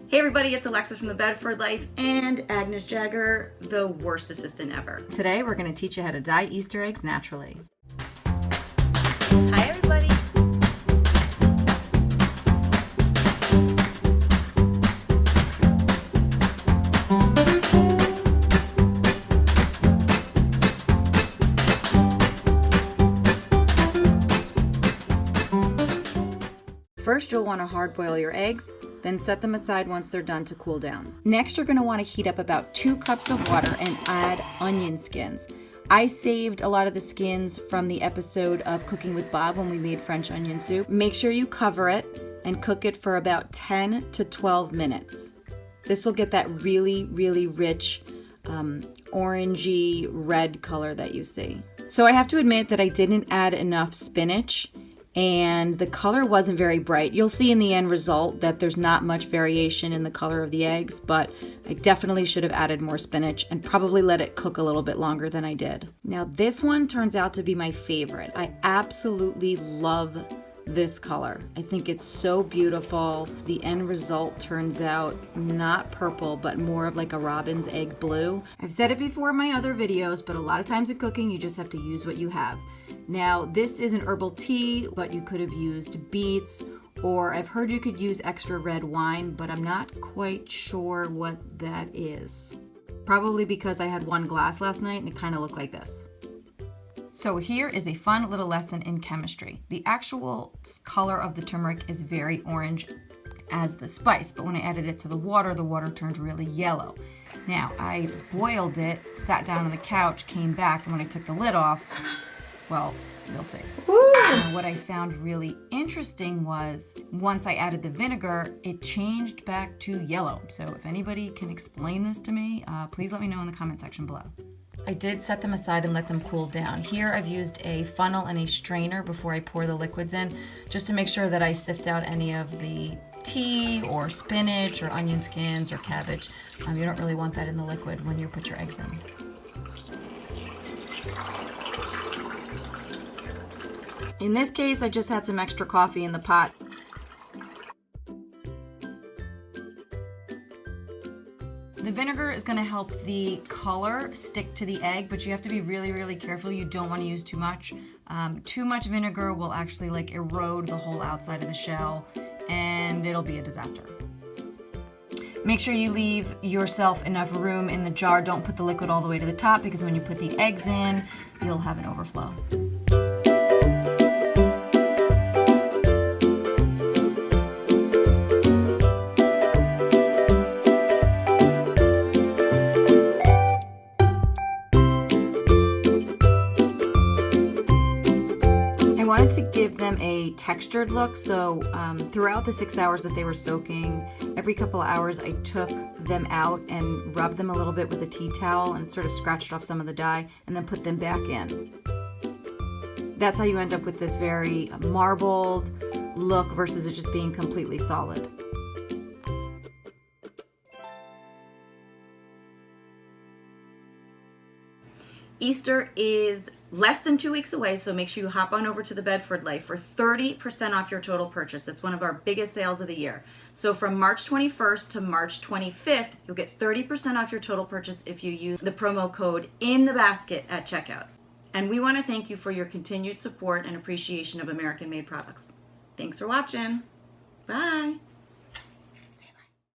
Hey everybody, it's Alexis from the Bedford Life and Agnes Jagger, the worst assistant ever. Today we're going to teach you how to dye Easter eggs naturally. Hi everybody. First, you'll want to hard boil your eggs, then set them aside once they're done to cool down. Next, you're going to want to heat up about 2 cups of water and add onion skins. I saved a lot of the skins from the episode of Cooking with Bob when we made French onion soup. Make sure you cover it and cook it for about 10 to 12 minutes. This will get that really, really rich orangey red color that you see. So I have to admit that I didn't add enough spinach and the color wasn't very bright. You'll see in the end result that there's not much variation in the color of the eggs, but I definitely should have added more spinach and probably let it cook a little bit longer than I did. Now this one turns out to be my favorite. I absolutely love this color. I think it's so beautiful. The end result turns out not purple, but more of like a robin's egg blue. I've said it before in my other videos, but a lot of times in cooking, you just have to use what you have. Now, this is an herbal tea, but you could have used beets, or I've heard you could use extra red wine, but I'm not quite sure what that is. Probably because I had 1 glass last night and it kind of looked like this. So here is a fun little lesson in chemistry. The actual color of the turmeric is very orange as the spice, but when I added it to the water turned really yellow. Now, I boiled it, sat down on the couch, came back, and when I took the lid off, well, you'll see. And what I found really interesting was once I added the vinegar, it changed back to yellow. So if anybody can explain this to me, please let me know in the comment section below. I did set them aside and let them cool down. Here I've used a funnel and a strainer before I pour the liquids in, just to make sure that I sift out any of the tea or spinach or onion skins or cabbage. You don't really want that in the liquid when you put your eggs in. In this case, I just had some extra coffee in the pot. The vinegar is going to help the color stick to the egg, but you have to be really, really careful. You don't want to use too much. Too much vinegar will actually like erode the whole outside of the shell, and it'll be a disaster. Make sure you leave yourself enough room in the jar. Don't put the liquid all the way to the top, because when you put the eggs in, you'll have an overflow. I wanted to give them a textured look, so throughout the 6 hours that they were soaking, every couple of hours I took them out and rubbed them a little bit with a tea towel and sort of scratched off some of the dye and then put them back in. That's how you end up with this very marbled look versus it just being completely solid. Easter is less than 2 weeks away, so make sure you hop on over to the Bedford Life for 30% off your total purchase. It's one of our biggest sales of the year. So from March 21st to March 25th, you'll get 30% off your total purchase if you use the promo code in the basket at checkout. And we want to thank you for your continued support and appreciation of American-made products. Thanks for watching. Bye.